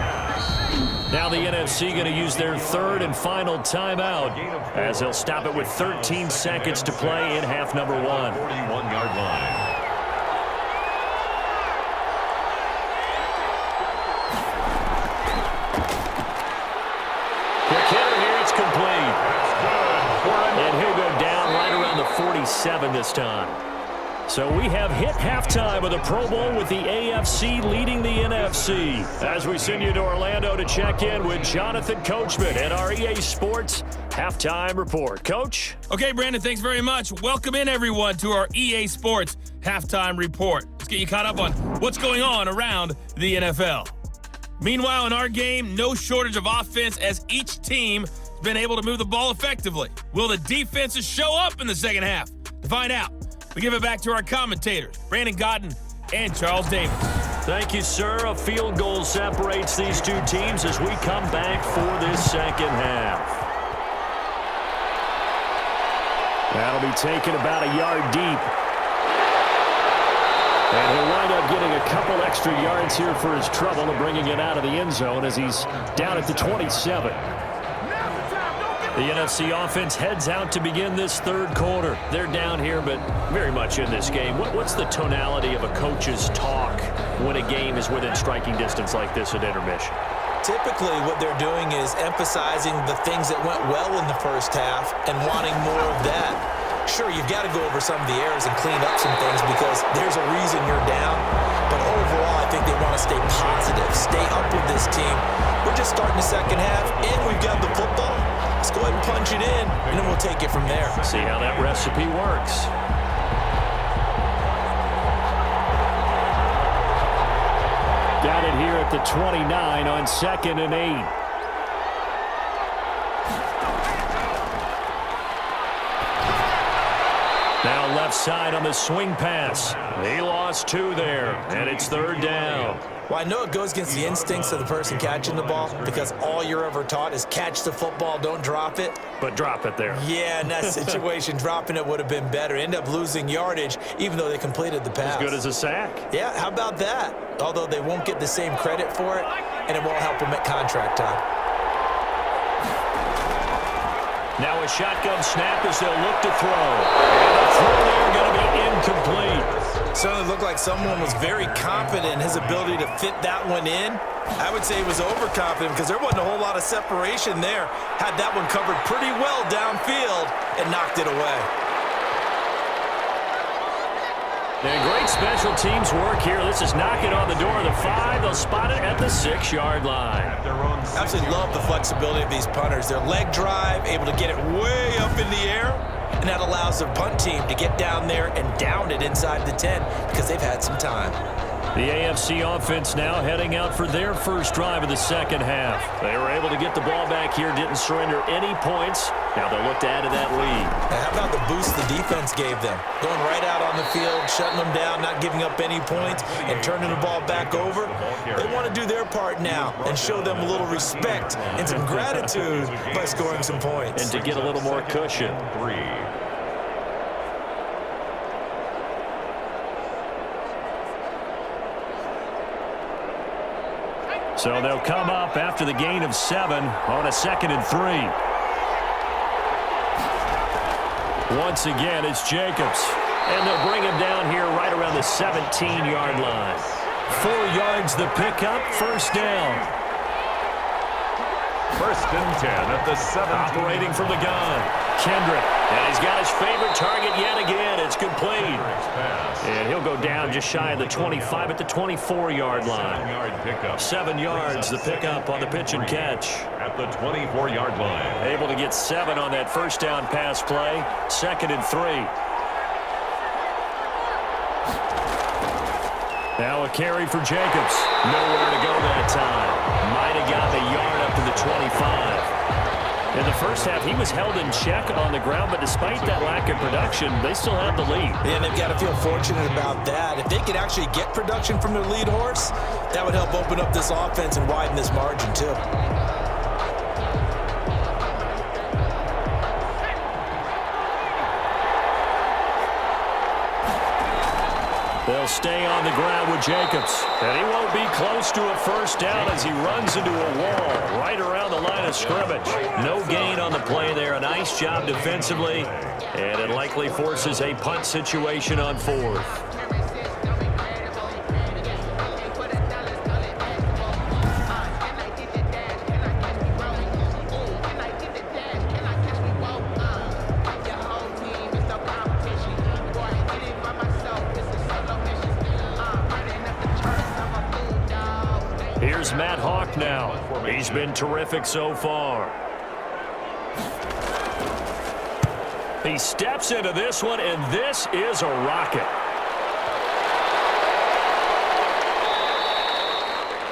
Now the NFC going to use their third and final timeout as they'll stop it with 13 seconds to play in half number 1. 41-yard line. And he'll go down right around the 47 this time. So we have hit halftime of the Pro Bowl with the AFC leading the NFC. As we send you to Orlando to check in with Jonathan Coachman at our EA Sports Halftime Report. Coach? Okay, Brandon, thanks very much. Welcome in, everyone, to our EA Sports Halftime Report. Let's get you caught up on what's going on around the NFL. Meanwhile, in our game, no shortage of offense as each team has been able to move the ball effectively. Will the defenses show up in the second half? To find out, we give it back to our commentators, Brandon Godden and Charles Davis. Thank you, sir. A field goal separates these two teams as we come back for this second half. That'll be taken about a yard deep. And he'll wind up getting a couple extra yards here for his trouble and bringing it out of the end zone as he's down at the 27. The NFC offense heads out to begin this third quarter. They're down here, but very much in this game. What's the tonality of a coach's talk when a game is within striking distance like this at intermission? Typically, what they're doing is emphasizing the things that went well in the first half and wanting more of that. Sure, you've got to go over some of the errors and clean up some things because there's a reason you're down. But overall, I think they want to stay positive, stay up with this team. We're just starting the second half, and we've got the football. Let's go ahead and punch it in, and then we'll take it from there. See how that recipe works. Got it here at the 29 on 2nd and 8. Now left side on the swing pass. He lost 2 there, and it's third down. Well, I know it goes against the instincts of the person catching the ball because all you're ever taught is catch the football, don't drop it. But drop it there. Yeah, in that situation, dropping it would have been better. End up losing yardage, even though they completed the pass. As good as a sack. Yeah, how about that? Although they won't get the same credit for it, and it won't help them at contract time. Now a shotgun snap as they'll look to throw. And the throw there going to be incomplete. Certainly looked like someone was very confident in his ability to fit that one in. I would say he was overconfident because there wasn't a whole lot of separation there. Had that one covered pretty well downfield and knocked it away. And great special teams work here. This is knocking on the door of the 5. They'll spot it at the 6-yard line. Absolutely love the flexibility of these punters. Their leg drive, able to get it way up in the air, and that allows their punt team to get down there and down it inside the 10 because they've had some time. The AFC offense now heading out for their first drive of the second half. They were able to get the ball back here, didn't surrender any points. Now they'll look to add to that lead. Now how about the boost the defense gave them? Going right out on the field, shutting them down, not giving up any points, and turning the ball back over. They want to do their part now and show them a little respect and some gratitude by scoring some points. And to get a little more cushion. 3. So they'll come up after the gain of 7 on a 2nd and 3. Once again, it's Jacobs. And they'll bring him down here right around the 17-yard line. 4 yards the pickup, first down. First and 10 at the 7. Operating from the gun. Kendrick. And he's got his favorite target yet again. It's complete. And he'll go down just shy of the 25 at the 24-yard line. 7-yard pickup. 7 yards, the pickup on the pitch and catch. At the 24-yard line. Able to get 7 on that first down pass play. 2nd and 3. Now a carry for Jacobs. Nowhere to go that time. Might have gotten a yard up to the 25. In the first half, he was held in check on the ground, but despite that lack of production, they still have the lead. And they've got to feel fortunate about that. If they could actually get production from their lead horse, that would help open up this offense and widen this margin, too. They'll stay on the ground with Jacobs. And he won't be close to a first down as he runs into a wall right around the line of scrimmage. No gain on the play there. A nice job defensively. And it likely forces a punt situation on 4th. Here's Matt Hawk now. He's been terrific so far. He steps into this one, and this is a rocket.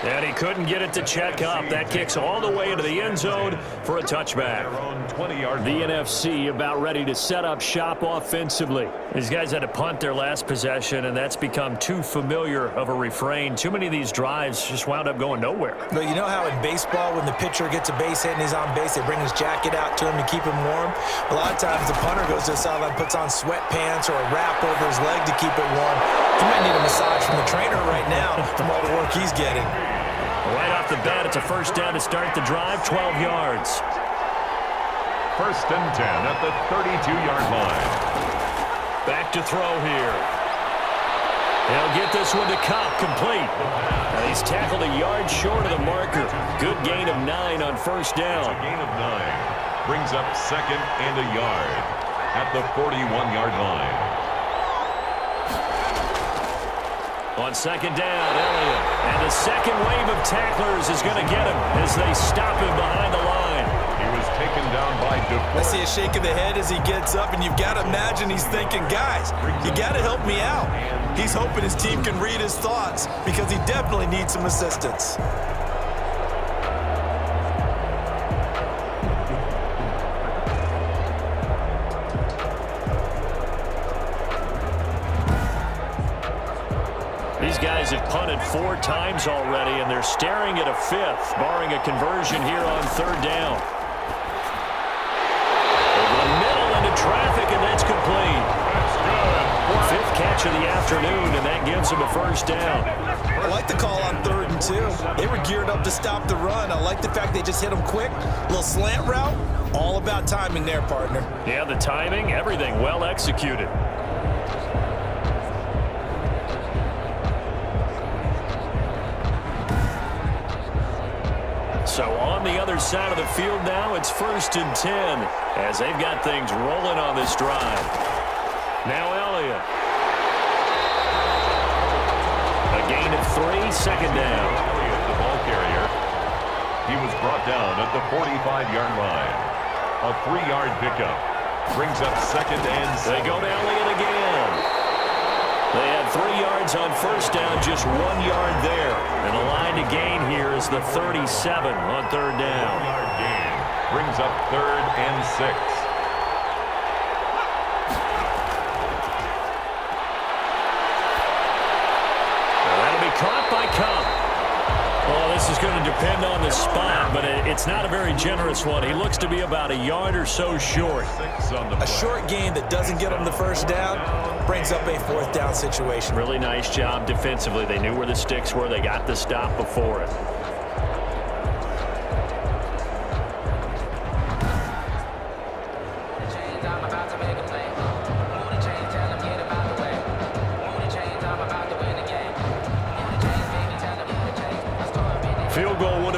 And he couldn't get it to check up. That kicks all the way into the end zone for a touchback. The NFC about ready to set up shop offensively. These guys had to punt their last possession, and that's become too familiar of a refrain. Too many of these drives just wound up going nowhere. But you know how in baseball, when the pitcher gets a base hit and he's on base, they bring his jacket out to him to keep him warm? A lot of times the punter goes to the sideline, puts on sweatpants or a wrap over his leg to keep it warm. He might need a massage from the trainer right now from all the work he's getting. Right off the bat, it's a first down to start the drive, 12 yards. First and 10 at the 32-yard line. Back to throw here. He'll get this one to Cobb, complete. Now he's tackled a yard short of the marker. Good gain of 9 on first down. A gain of 9 brings up 2nd and a yard at the 41-yard line. On 2nd down, Elliott. And the second wave of tacklers is going to get him as they stop him behind the line. He was taken down by DeFord. I see a shake of the head as he gets up, and you've got to imagine he's thinking, guys, you got to help me out. He's hoping his team can read his thoughts because he definitely needs some assistance. These guys have punted 4 times already, and they're staring at a 5th, barring a conversion here on 3rd down. Over the middle into traffic, and that's complete. That's good. 5th catch of the afternoon, and that gives him a first down. I like the call on 3rd and 2. They were geared up to stop the run. I like the fact they just hit him quick. A little slant route. All about timing there, partner. Yeah, the timing, everything well executed. So on the other side of the field now, it's 1st and 10 as they've got things rolling on this drive. Now Elliott. A gain of 3, 2nd down. Elliott, the ball carrier. He was brought down at the 45-yard line. A 3-yard pickup brings up 2nd and 7. They go to Elliott again. They had 3 yards on first down, just 1 yard there. And the line to gain here is the 37 on 3rd down. 1-yard gain brings up 3rd and 6. That'll be caught by Cobb. Well, this is going to depend on the spot, but it's not a very generous one. He looks to be about a yard or so short. 6 on the A short gain that doesn't get them the first down brings up a 4th down situation. Really nice job defensively. They knew where the sticks were. They got the stop before it.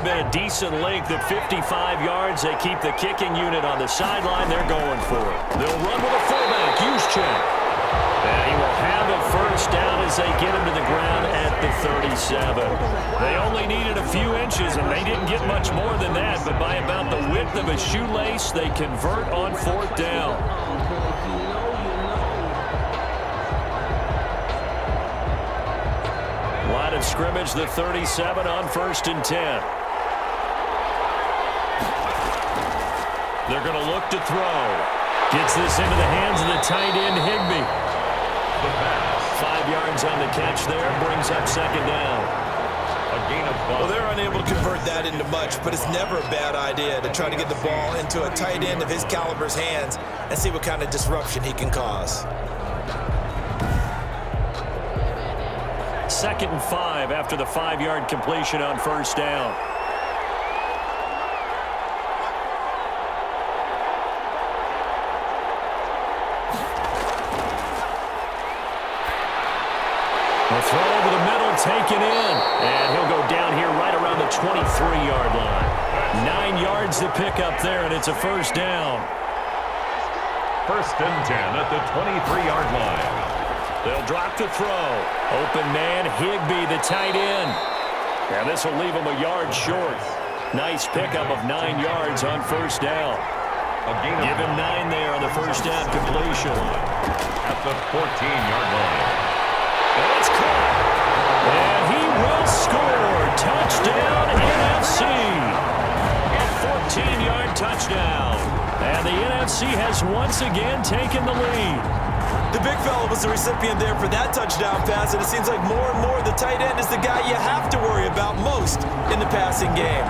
been a decent length at 55 yards. They keep the kicking unit on the sideline. They're going for it. They'll run with a fullback, Juszczyk. And he will have a first down as they get him to the ground at the 37. They only needed a few inches, and they didn't get much more than that. But by about the width of a shoelace, they convert on fourth down. Line of scrimmage, the 37 on 1st and 10. They're going to look to throw. Gets this into the hands of the tight end, Higbee. 5 yards on the catch there, brings up second down. A gain of 5. Well, they're unable to convert that into much, but it's never a bad idea to try to get the ball into a tight end of his caliber's hands and see what kind of disruption he can cause. 2nd and 5 after the 5-yard completion on first down. A throw over the middle, taken in. And he'll go down here right around the 23-yard line. 9 yards to pick up there, and it's a first down. 1st and 10 at the 23-yard line. They'll drop the throw. Open man, Higbee, the tight end. And this will leave him a yard short. Nice pickup of 9 yards on first down. Give him 9 there on the first down completion. At the 14-yard line. And it's caught. And he will score. Touchdown, NFC. A 14-yard touchdown. And the NFC has once again taken the lead. The big fella was the recipient there for that touchdown pass, and it seems like more and more the tight end is the guy you have to worry about most in the passing game.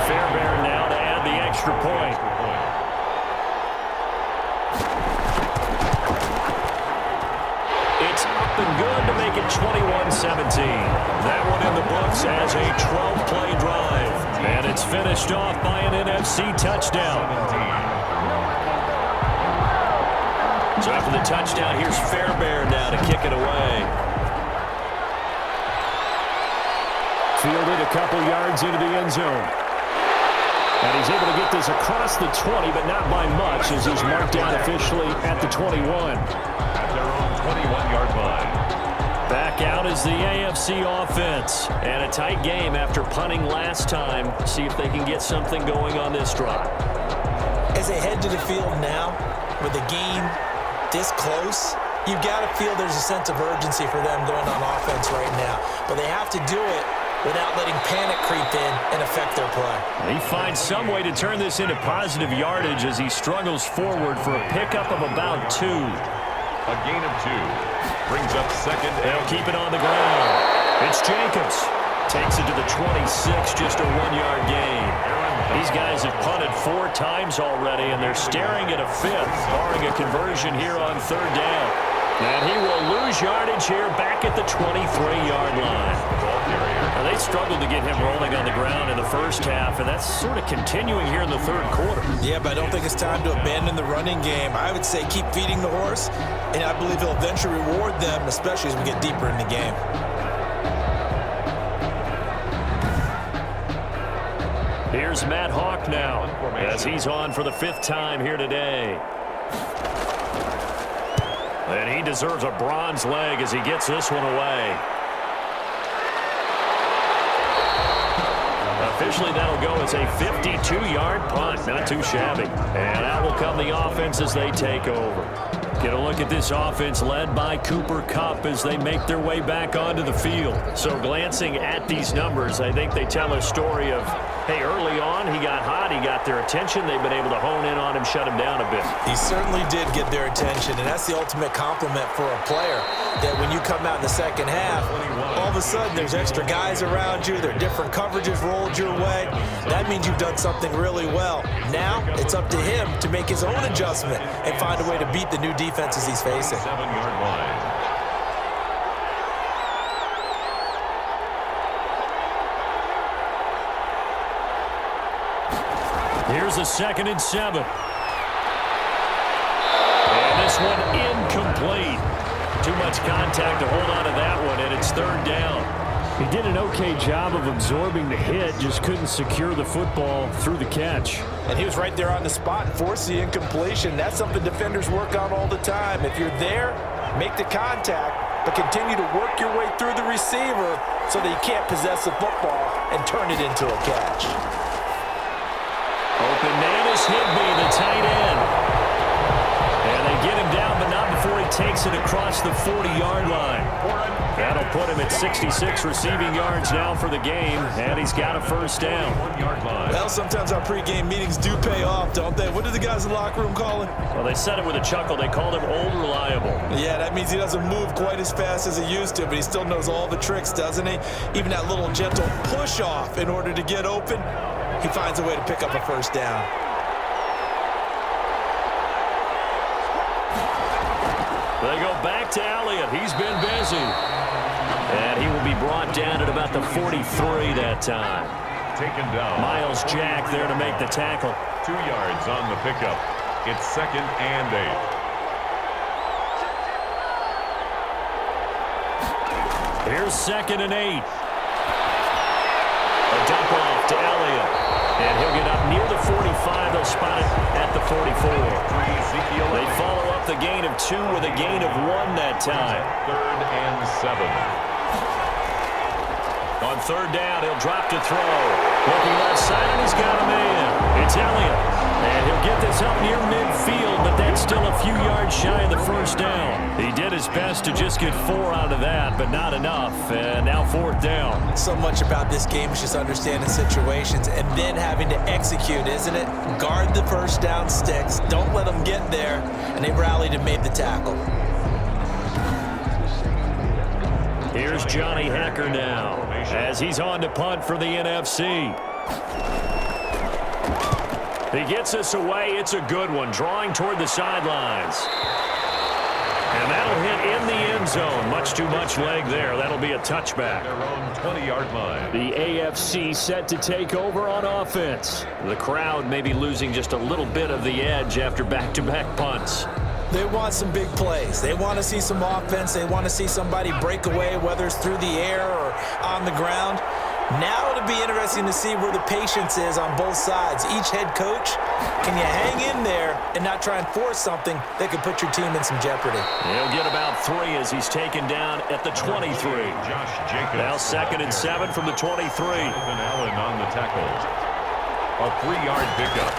Fairbairn now to add the extra point. It's up and good to make it 21-17. That one in the books as a 12-play drive. And it's finished off by an NFC touchdown. So after the touchdown, here's Fairbairn now to kick it away. Fielded a couple yards into the end zone. And he's able to get this across the 20, but not by much, as he's marked down officially at the 21. At their own 21-yard line. Back out is the AFC offense. And a tight game after punting last time. See if they can get something going on this drive. As they head to the field now, with the game this close, you've got to feel there's a sense of urgency for them going on offense right now. But they have to do it without letting panic creep in and affect their play. He finds some way to turn this into positive yardage as he struggles forward for a pickup of about 2. A gain of 2. Brings up second. They'll keep it on the ground. It's Jacobs. Takes it to the 26, just a 1-yard gain. These guys have punted 4 times already, and they're staring at a 5th, barring a conversion here on 3rd down. And he will lose yardage here back at the 23-yard line. Now, they struggled to get him rolling on the ground in the first half, and that's sort of continuing here in the 3rd quarter. Yeah, but I don't think it's time to abandon the running game. I would say keep feeding the horse, and I believe he'll eventually reward them, especially as we get deeper in the game. Here's Matt Hawk now, as he's on for the 5th time here today. And he deserves a bronze leg as he gets this one away. Officially, that'll go as a 52-yard punt. Not too shabby. And out will come the offense as they take over. Get a look at this offense led by Cooper Kupp as they make their way back onto the field. So glancing at these numbers, I think they tell a story of, hey, early on he got hot, he got their attention, they've been able to hone in on him, shut him down a bit. He certainly did get their attention, and that's the ultimate compliment for a player, that when you come out in the second half, all of a sudden there's extra guys around you, there are different coverages rolled your way. That means you've done something really well. Now it's up to him to make his own adjustment and find a way to beat the new defenses he's facing. 7-yard line. Here's a 2nd and 7. And this one incomplete. Too much contact to hold on to that one, and it's 3rd down. He did an okay job of absorbing the hit, just couldn't secure the football through the catch. And he was right there on the spot and forced the incompletion. That's something defenders work on all the time. If you're there, make the contact, but continue to work your way through the receiver so that you can't possess the football and turn it into a catch. Open man is Higbee, the tight end. And they get him down, but not before he takes it across the 40-yard line. That'll put him at 66 receiving yards now for the game, and he's got a 1st down. 1-yard line. Well, sometimes our pregame meetings do pay off, don't they? What do the guys in the locker room call him? Well, they said it with a chuckle. They called him Old Reliable. Yeah, that means he doesn't move quite as fast as he used to, but he still knows all the tricks, doesn't he? Even that little gentle push-off in order to get open, he finds a way to pick up a 1st down. They go back to Elliott. He's been busy. And he will be brought down at about the 43 that time. Taken down. Miles Jack there to make the tackle. 2 yards on the pickup. It's 2nd and 8. Here's 2nd and 8. A dump off to Elliott. And he'll get up near the 45. They'll spot it at the 44. They follow up the gain of 2 with a gain of 1 that time. 3rd and 7. On 3rd down, he'll drop to throw. Looking left side, and he's got a man. It's Elliott. And he'll get this up near midfield, but that's still a few yards shy of the 1st down. He did his best to just get 4 out of that, but not enough. And now 4th down. So much about this game is just understanding situations and then having to execute, isn't it? Guard the 1st down sticks. Don't let them get there. And they rallied and made the tackle. Here's Johnny Hekker now as he's on to punt for the NFC. He gets us away. It's a good one, drawing toward the sidelines. And that'll hit in the end zone. Much too much leg there. That'll be a touchback. Their own 20-yard line. The AFC set to take over on offense. The crowd may be losing just a little bit of the edge after back-to-back punts. They want some big plays. They want to see some offense. They want to see somebody break away, whether it's through the air or on the ground. Now it'll be interesting to see where the patience is on both sides. Each head coach, can you hang in there and not try and force something that could put your team in some jeopardy? He'll get about 3 as he's taken down at the 23. Josh Jacobs. Now 2nd and 7 from the 23. Stephen Allen on the tackle. A 3-yard pickup.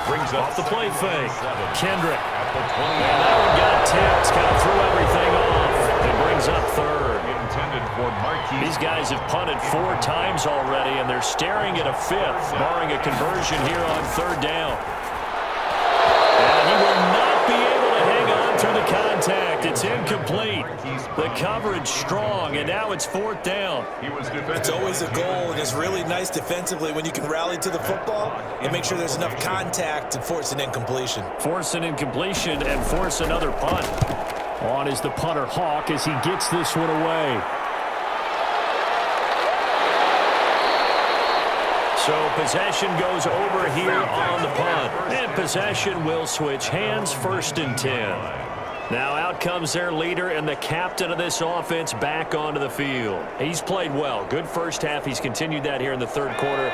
Brings up Off the play fake. 7. Kendrick. At the 20. And that one got tipped. Kind of threw everything off. It brings up 3rd. Intended for Marquis. These guys have punted 4 times already, and they're staring at a 5th, barring a conversion here on 3rd down. And he will not be able to hang on through the contact. It's incomplete. The coverage strong, and now it's 4th down. It's always a goal, and it's really nice defensively when you can rally to the football and make sure there's enough contact to force an incompletion. Force an incompletion and force another punt. On is the punter Hawk as he gets this one away. So possession goes over here on the punt. And possession will switch hands, 1st and 10. Now out comes their leader and the captain of this offense back onto the field. He's played well. Good first half. He's continued that here in the 3rd quarter.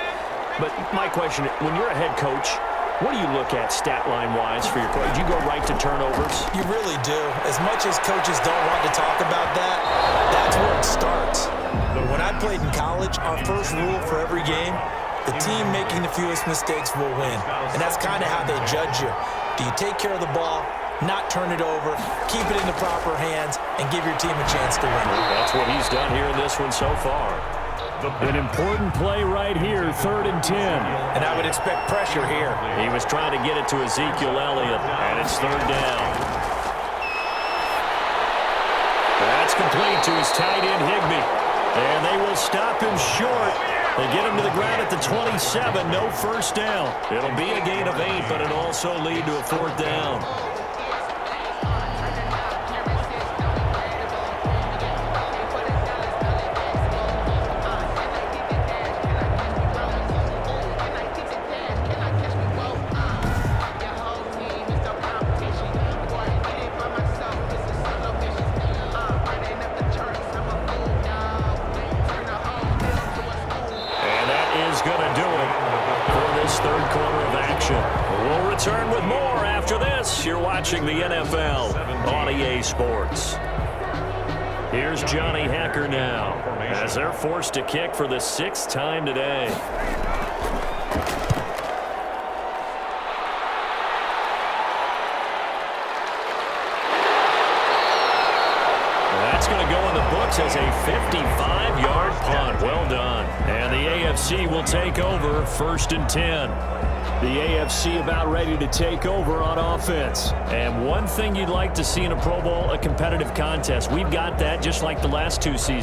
But my question, when you're a head coach, what do you look at stat line-wise for your coach? Do you go right to turnovers? You really do. As much as coaches don't want to talk about that, that's where it starts. But when I played in college, our first rule for every game, the team making the fewest mistakes will win. And that's kind of how they judge you. Do you take care of the ball, not turn it over, keep it in the proper hands, and give your team a chance to win? That's what he's done here in this one so far. An important play right here, 3rd and 10. And I would expect pressure here. He was trying to get it to Ezekiel Elliott, and it's 3rd down. That's complete to his tight end, Higbee. And they will stop him short. They get him to the ground at the 27, no 1st down. It'll be a gain of 8, but it'll also lead to a 4th down. return with more after this. You're watching the NFL on EA Sports. Here's Johnny Hacker now as they're forced to kick for the 6th time today. That's going to go in the books as a 55-yard punt. Well done. And the AFC will take over 1st and 10. The AFC about ready to take over on offense. And one thing you'd like to see in a Pro Bowl, a competitive contest. We've got that just like the last 2 seasons.